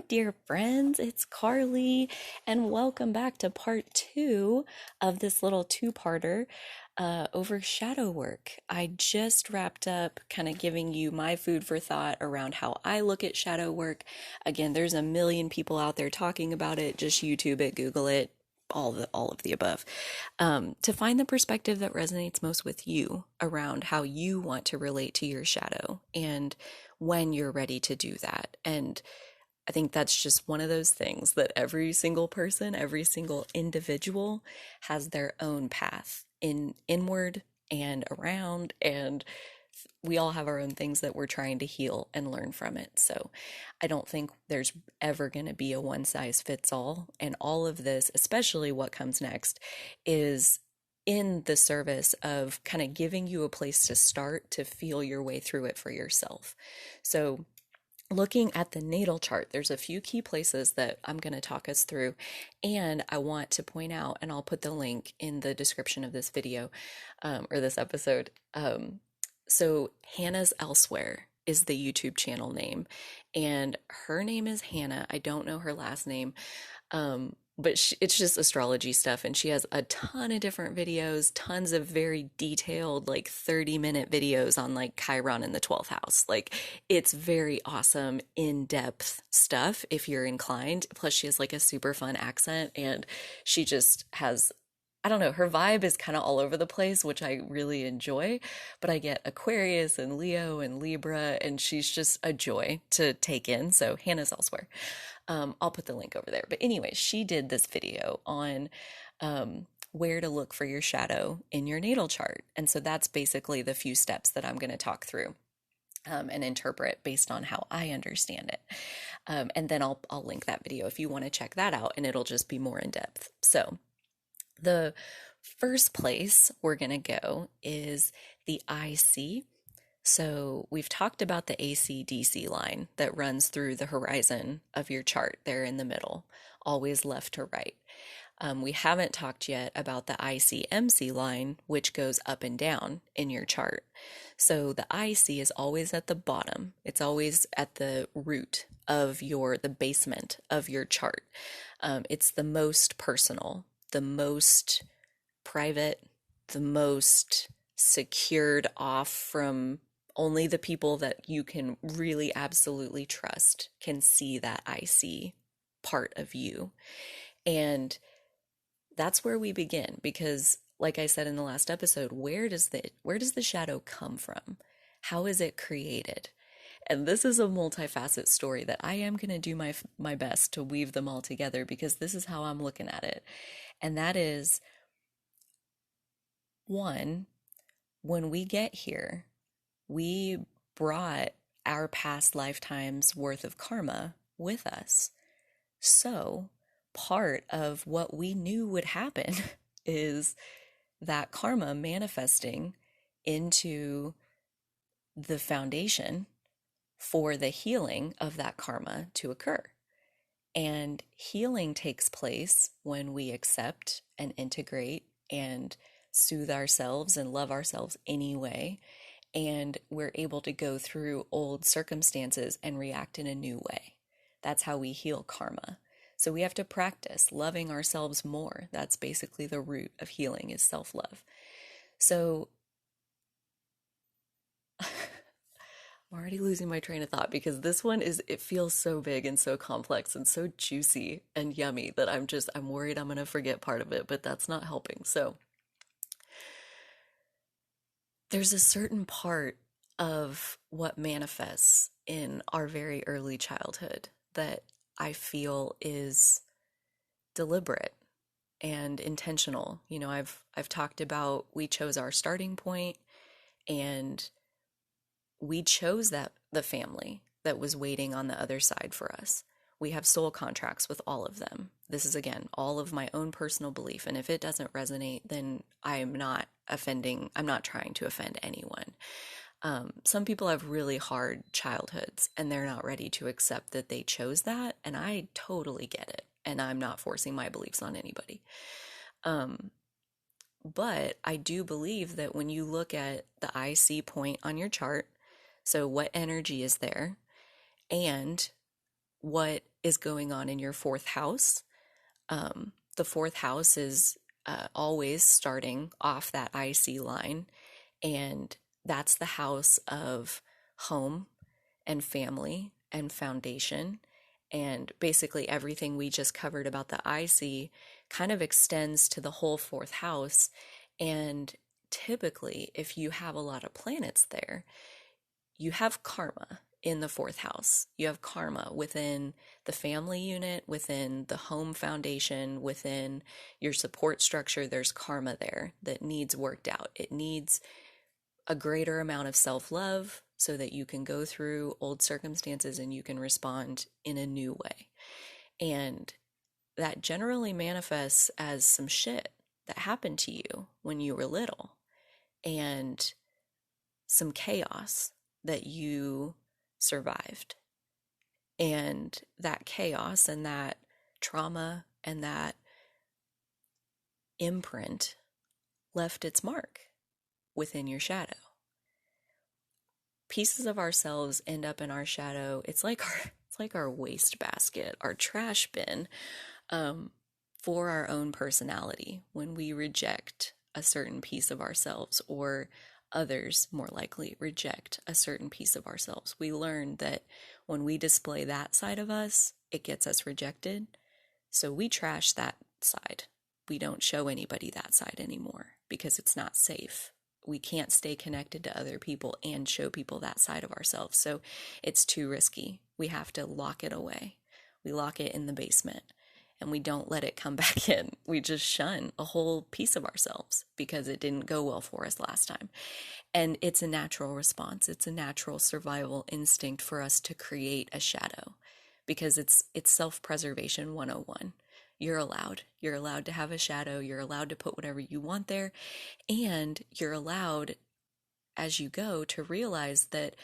dear friends. It's Carly, and welcome back to part two of this little two-parter over shadow work. I just wrapped up kind of giving you my food for thought around how I look at shadow work. Again, there's a million people out there talking about it. Just YouTube it, Google it, all of the above, to find the perspective that resonates most with you around how you want to relate to your shadow and when you're ready to do that. And I think that's just one of those things that every single person, every single individual has their own path inward and around, and we all have our own things that we're trying to heal and learn from it. So I don't think there's ever going to be a one size fits all. And all of this, especially what comes next, is in the service of kind of giving you a place to start to feel your way through it for yourself. So looking at the natal chart, there's a few key places that I'm going to talk us through. And I want to point out, and I'll put the link in the description of this video or this episode. So Hannah's Elsewhere is the YouTube channel name, and her name is Hannah. I don't know her last name, but it's just astrology stuff, and she has a ton of different videos, tons of very detailed, like 30-minute videos on like Chiron in the 12th house. Like, it's very awesome, in-depth stuff if you're inclined. Plus, she has like a super fun accent, and she just has, I don't know, her vibe is kind of all over the place, which I really enjoy. But I get Aquarius and Leo and Libra, and she's just a joy to take in. So Hannah's Elsewhere. I'll put the link over there. But anyway, she did this video on where to look for your shadow in your natal chart. And so that's basically the few steps that I'm going to talk through and interpret based on how I understand it. And then I'll link that video if you want to check that out, and it'll just be more in depth. So the first place we're going to go is the IC. So we've talked about the AC/DC line that runs through the horizon of your chart there in the middle, always left to right. We haven't talked yet about the IC/MC line, which goes up and down in your chart. So the IC is always at the bottom. It's always at the root of the basement of your chart. It's the most personal, the most private, the most secured off from only the people that you can really absolutely trust can see that IC part of you. And that's where we begin, because like I said in the last episode, where does the shadow come from? How is it created? And this is a multifaceted story that I am going to do my best to weave them all together, because this is how I'm looking at it. And that is, one, when we get here, we brought our past lifetimes worth of karma with us. So part of what we knew would happen is that karma manifesting into the foundation for the healing of that karma to occur. And healing takes place when we accept and integrate and soothe ourselves and love ourselves anyway. And we're able to go through old circumstances and react in a new way. That's how we heal karma. So we have to practice loving ourselves more. That's basically the root of healing, is self-love. So I'm already losing my train of thought, because this one it feels so big and so complex and so juicy and yummy that I'm worried I'm going to forget part of it, but that's not helping. So there's a certain part of what manifests in our very early childhood that I feel is deliberate and intentional. You know, I've talked about, we chose our starting point, and we chose the family that was waiting on the other side for us. We have soul contracts with all of them. This is, again, all of my own personal belief. And if it doesn't resonate, then I'm not trying to offend anyone. Some people have really hard childhoods, and they're not ready to accept that they chose that. And I totally get it. And I'm not forcing my beliefs on anybody. But I do believe that when you look at the IC point on your chart, so what energy is there, and what is going on in your fourth house. The fourth house is always starting off that IC line, and that's the house of home and family and foundation. And basically, everything we just covered about the IC kind of extends to the whole fourth house. And typically, if you have a lot of planets there, you have karma in the fourth house. You have karma within the family unit, within the home foundation, within your support structure. There's karma there that needs worked out. It needs a greater amount of self-love so that you can go through old circumstances and you can respond in a new way. And that generally manifests as some shit that happened to you when you were little, and some chaos that you survived. And that chaos and that trauma and that imprint left its mark within your shadow. Pieces of ourselves end up in our shadow. It's like our wastebasket, our trash bin, for our own personality. When we reject a certain piece of ourselves, or others more likely reject a certain piece of ourselves, we learn that when we display that side of us, it gets us rejected. So we trash that side. We don't show anybody that side anymore because it's not safe. We can't stay connected to other people and show people that side of ourselves. So it's too risky. We have to lock it away. We lock it in the basement and we don't let it come back in. We just shun a whole piece of ourselves because it didn't go well for us last time. And it's a natural response. It's a natural survival instinct for us to create a shadow because it's self-preservation 101. You're allowed to have a shadow. You're allowed to put whatever you want there. And you're allowed, as you go, to realize that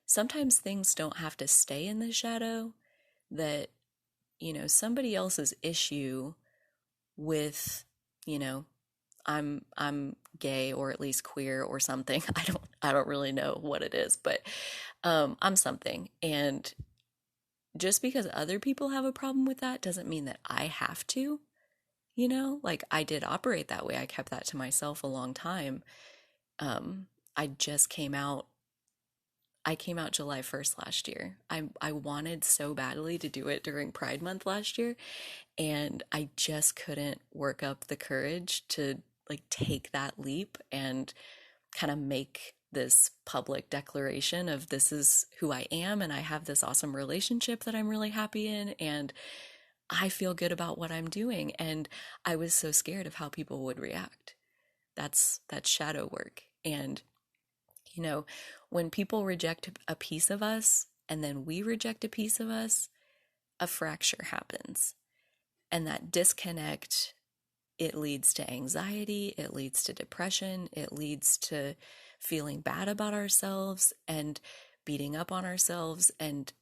sometimes things don't have to stay in the shadow, that, somebody else's issue with, I'm gay, or at least queer or something. I don't really know what it is, but I'm something. And just because other people have a problem with that doesn't mean that I have to, like I did operate that way. I kept that to myself a long time. I came out July 1st last year. I wanted so badly to do it during Pride Month last year, and I just couldn't work up the courage to take that leap and kind of make this public declaration of this is who I am, and I have this awesome relationship that I'm really happy in, and I feel good about what I'm doing. And I was so scared of how people would react. That's shadow work. And when people reject a piece of us and then we reject a piece of us, a fracture happens. And that disconnect, it leads to anxiety, it leads to depression, it leads to feeling bad about ourselves and beating up on ourselves, and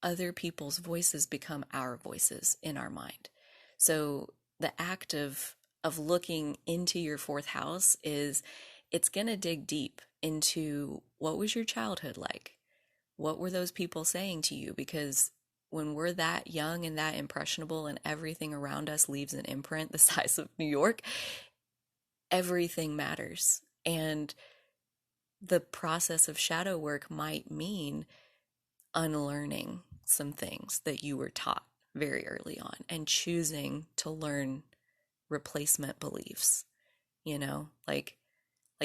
other people's voices become our voices in our mind. So the act of looking into your fourth house it's going to dig deep into what was your childhood like? What were those people saying to you? Because when we're that young and that impressionable and everything around us leaves an imprint the size of New York, everything matters. And the process of shadow work might mean unlearning some things that you were taught very early on and choosing to learn replacement beliefs, like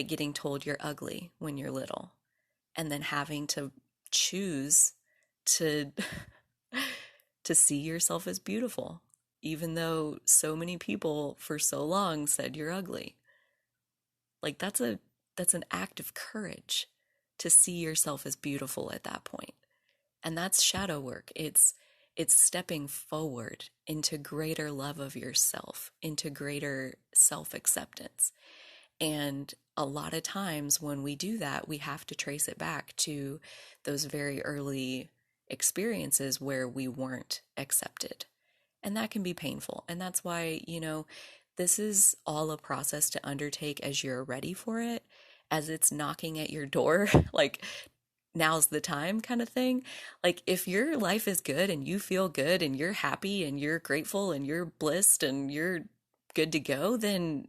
getting told you're ugly when you're little, and then having to choose to see yourself as beautiful, even though so many people for so long said you're ugly. That's an act of courage to see yourself as beautiful at that point. And that's shadow work. It's stepping forward into greater love of yourself, into greater self-acceptance. And a lot of times when we do that, we have to trace it back to those very early experiences where we weren't accepted. And that can be painful. And that's why, this is all a process to undertake as you're ready for it, as it's knocking at your door. now's the time kind of thing. Like if your life is good and you feel good and you're happy and you're grateful and you're blissed and you're good to go, then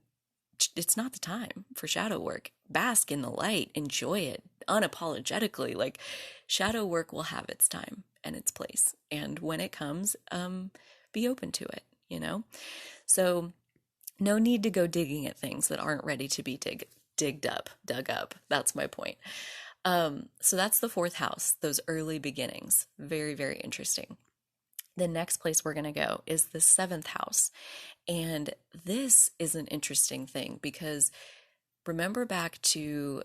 it's not the time for shadow work. Bask in the light, enjoy it unapologetically. Like shadow work will have its time and its place. And when it comes, be open to it, you know? So no need to go digging at things that aren't ready to be dug up. That's my point. So that's the fourth house, those early beginnings. Very, very interesting. The next place we're going to go is the seventh house. And this is an interesting thing because remember back to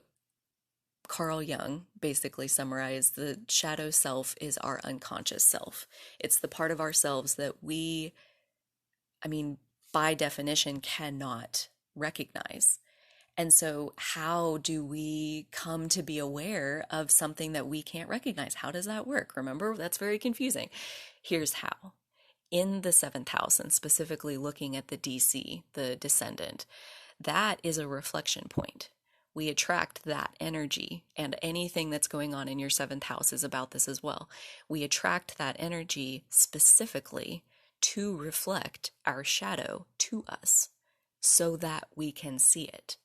Carl Jung basically summarized the shadow self is our unconscious self. It's the part of ourselves that we, by definition, cannot recognize. And so, how do we come to be aware of something that we can't recognize? How does that work? Remember, that's very confusing. Here's how. In the seventh house, and specifically looking at the DC, the descendant, that is a reflection point. We attract that energy, and anything that's going on in your seventh house is about this as well. We attract that energy specifically to reflect our shadow to us so that we can see it.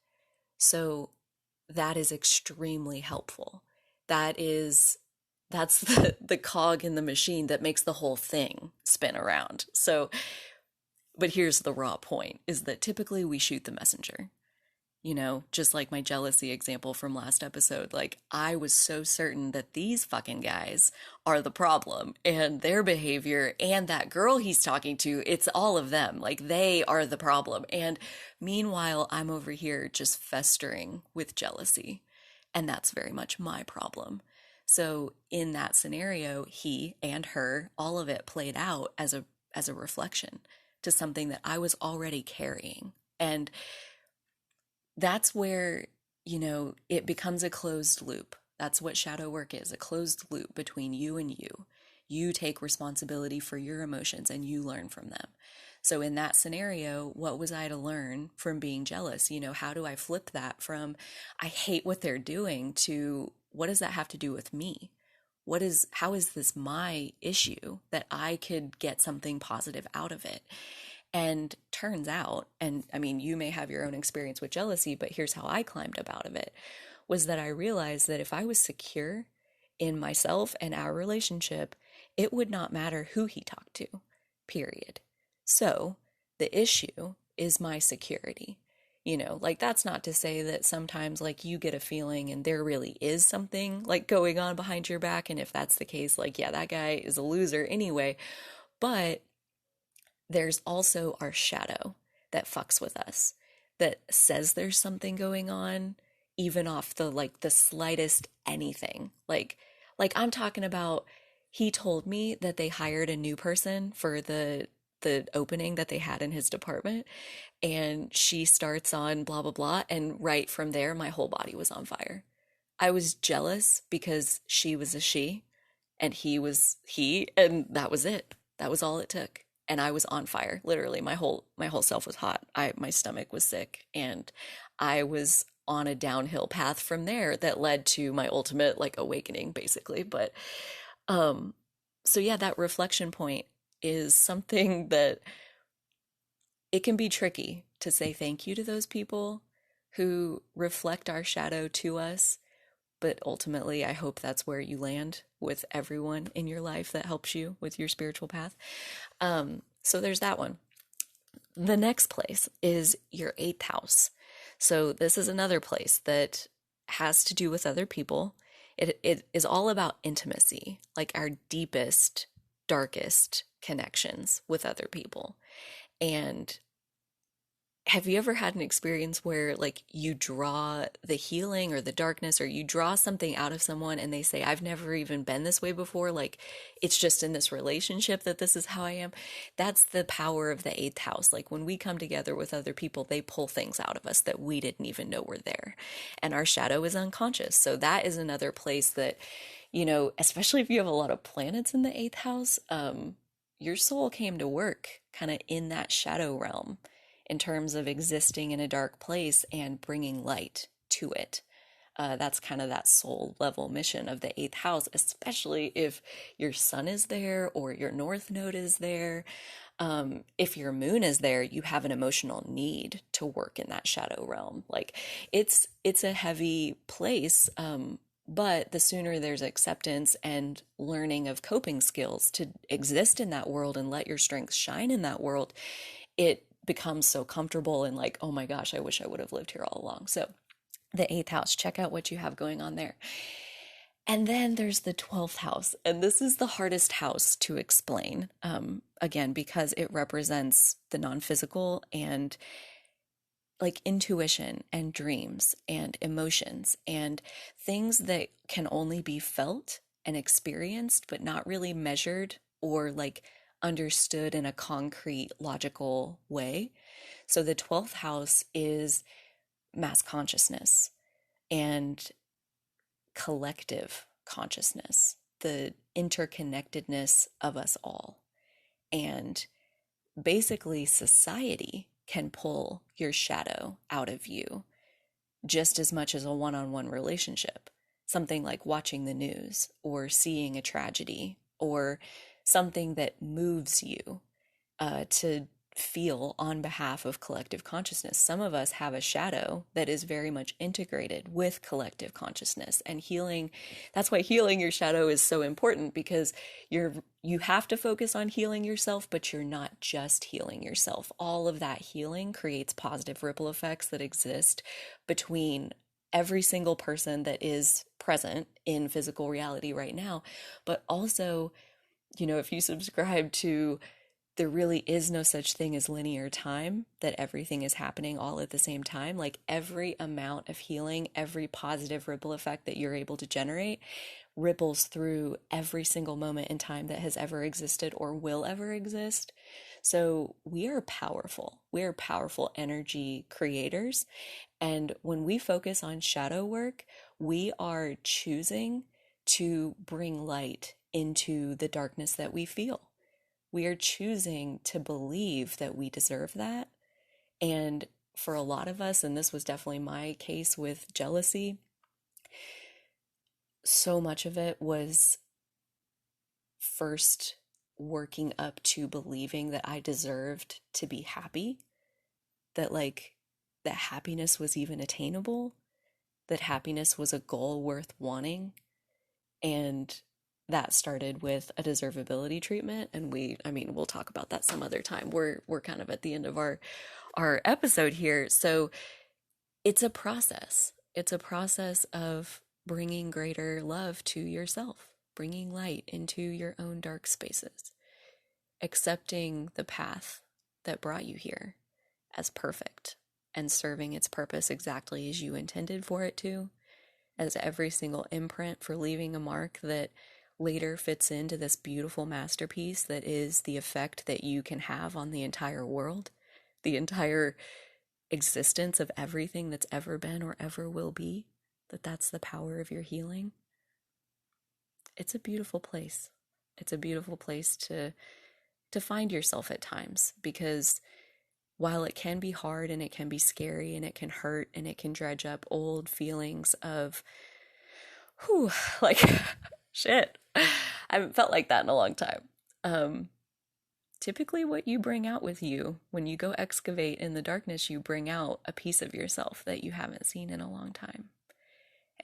So that is extremely helpful. That's the cog in the machine that makes the whole thing spin around. So, but here's the raw point, is that typically we shoot the messenger. You know, just like my jealousy example from last episode, like I was so certain that these fucking guys are the problem and their behavior and that girl he's talking to, it's all of them. Like they are the problem. And meanwhile, I'm over here just festering with jealousy. And that's very much my problem. So in that scenario, he and her, all of it played out as a reflection to something that I was already carrying. And that's where, it becomes a closed loop. That's what shadow work is, a closed loop between you and you. You take responsibility for your emotions and you learn from them. So in that scenario, what was I to learn from being jealous? How do I flip that from, I hate what they're doing, to what does that have to do with me? How is this my issue that I could get something positive out of it? And turns out, and you may have your own experience with jealousy, but here's how I climbed up out of it, was that I realized that if I was secure in myself and our relationship, it would not matter who he talked to, period. So the issue is my security. Like that's not to say that sometimes like you get a feeling and there really is something like going on behind your back. And if that's the case, like, yeah, that guy is a loser anyway. But there's also our shadow that fucks with us, that says there's something going on, even off the slightest anything. Like I'm talking about, he told me that they hired a new person for the opening that they had in his department, and she starts on blah blah blah, and right from there my whole body was on fire. I was jealous because she was a she and he was he, and that was it. That was all it took. And I was on fire. Literally, my whole self was hot. My stomach was sick, and I was on a downhill path from there that led to my ultimate like awakening, basically. But so yeah, that reflection point is something that it can be tricky to say thank you to those people who reflect our shadow to us. But ultimately, I hope that's where you land with everyone in your life that helps you with your spiritual path. So there's that one. The next place is your eighth house. So this is another place that has to do with other people. It is all about intimacy, like our deepest, darkest connections with other people. And have you ever had an experience where like you draw the healing or the darkness, or you draw something out of someone and they say, I've never even been this way before. Like it's just in this relationship that this is how I am. That's the power of the eighth house. Like when we come together with other people, they pull things out of us that we didn't even know were there. And our shadow is unconscious. So that is another place that, especially if you have a lot of planets in the eighth house, your soul came to work kind of in that shadow realm, in terms of existing in a dark place and bringing light to it. That's kind of that soul level mission of the eighth house, especially if your sun is there or your north node is there. If your moon is there, you have an emotional need to work in that shadow realm. Like it's a heavy place, but the sooner there's acceptance and learning of coping skills to exist in that world and let your strengths shine in that world, it becomes so comfortable and like, oh my gosh, I wish I would have lived here all along. So the eighth house, check out what you have going on there. And then there's the 12th house. And this is the hardest house to explain, again, because it represents the non physical and like intuition and dreams and emotions and things that can only be felt and experienced, but not really measured or like understood in a concrete, logical way. So the 12th house is mass consciousness and collective consciousness, the interconnectedness of us all. And basically, society can pull your shadow out of you just as much as a one-on-one relationship. Something like watching the news or seeing a tragedy or something that moves you to feel on behalf of collective consciousness. Some of us have a shadow that is very much integrated with collective consciousness, and healing, that's why healing your shadow is so important, because you have to focus on healing yourself, but you're not just healing yourself. All of that healing creates positive ripple effects that exist between every single person that is present in physical reality right now. But also, if you subscribe to there really is no such thing as linear time, that everything is happening all at the same time. Like every amount of healing, every positive ripple effect that you're able to generate ripples through every single moment in time that has ever existed or will ever exist. So we are powerful. We are powerful energy creators. And when we focus on shadow work, we are choosing to bring light into the darkness that we feel. We are choosing to believe that we deserve that. And for a lot of us, and this was definitely my case with jealousy, so much of it was first working up to believing that I deserved to be happy, that that happiness was even attainable, that happiness was a goal worth wanting. And that started with a deservability treatment, and we'll talk about that some other time. We're kind of at the end of our episode here. So it's a process. It's a process of bringing greater love to yourself, bringing light into your own dark spaces, accepting the path that brought you here as perfect and serving its purpose exactly as you intended for it to, as every single imprint for leaving a mark that later fits into this beautiful masterpiece that is the effect that you can have on the entire world, the entire existence of everything that's ever been or ever will be, that's the power of your healing. It's a beautiful place. It's a beautiful place to find yourself at times, because while it can be hard and it can be scary and it can hurt and it can dredge up old feelings of like shit, I haven't felt like that in a long time. Typically what you bring out with you when you go excavate in the darkness, you bring out a piece of yourself that you haven't seen in a long time.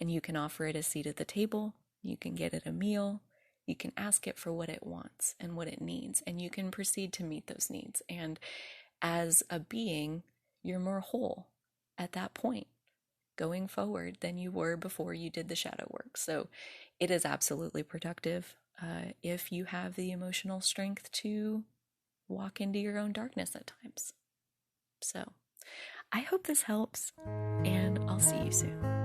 And you can offer it a seat at the table, you can get it a meal, you can ask it for what it wants and what it needs, and you can proceed to meet those needs. And as a being, you're more whole at that point going forward than you were before you did the shadow work. So it is absolutely productive if you have the emotional strength to walk into your own darkness at times. So I hope this helps, and I'll see you soon.